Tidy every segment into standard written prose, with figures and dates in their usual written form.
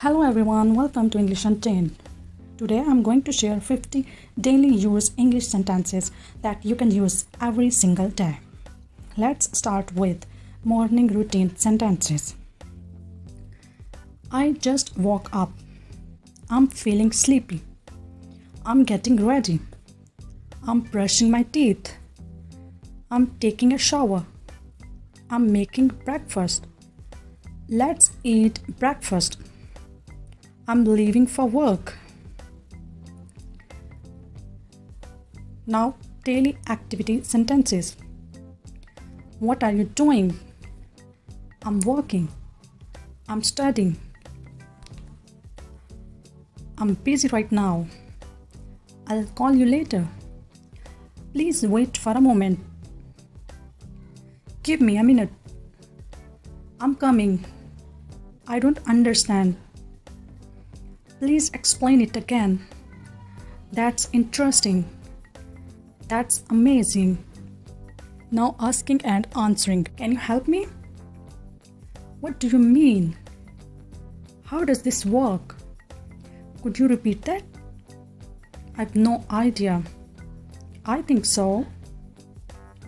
Hello everyone, welcome to English Unchained. Today I'm going to share 50 daily use English sentences that you can use every single day. Let's start with morning routine sentences. I just woke up. I'm feeling sleepy. I'm getting ready. I'm brushing my teeth. I'm taking a shower. I'm making breakfast. Let's eat breakfast. I'm leaving for work. Now, daily activity sentences. What are you doing? I'm working. I'm studying. I'm busy right now. I'll call you later. Please wait for a moment. Give me a minute. I'm coming. I don't understand. Please explain it again. That's interesting. That's amazing. Now asking and answering. Can you help me? What do you mean? How does this work? Could you repeat that? I've no idea. I think so.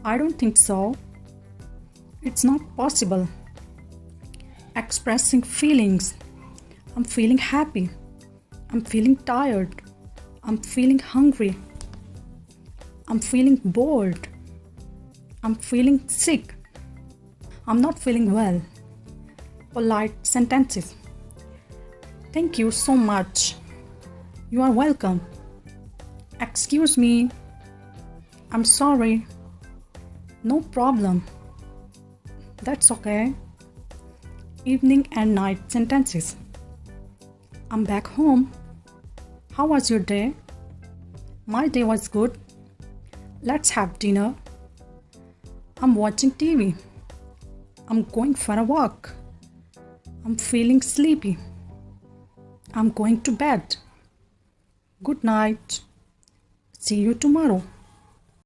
I don't think so. It's not possible. Expressing feelings. I'm feeling happy. I'm feeling tired. I'm feeling hungry. I'm feeling bored. I'm feeling sick. I'm not feeling well. Polite sentences. Thank you so much. You are welcome. Excuse me. I'm sorry. No problem. That's okay. Evening and night sentences. I'm back home. How was your day? My day was good. Let's have dinner. I'm watching TV. I'm going for a walk. I'm feeling sleepy. I'm going to bed. Good night. See you tomorrow.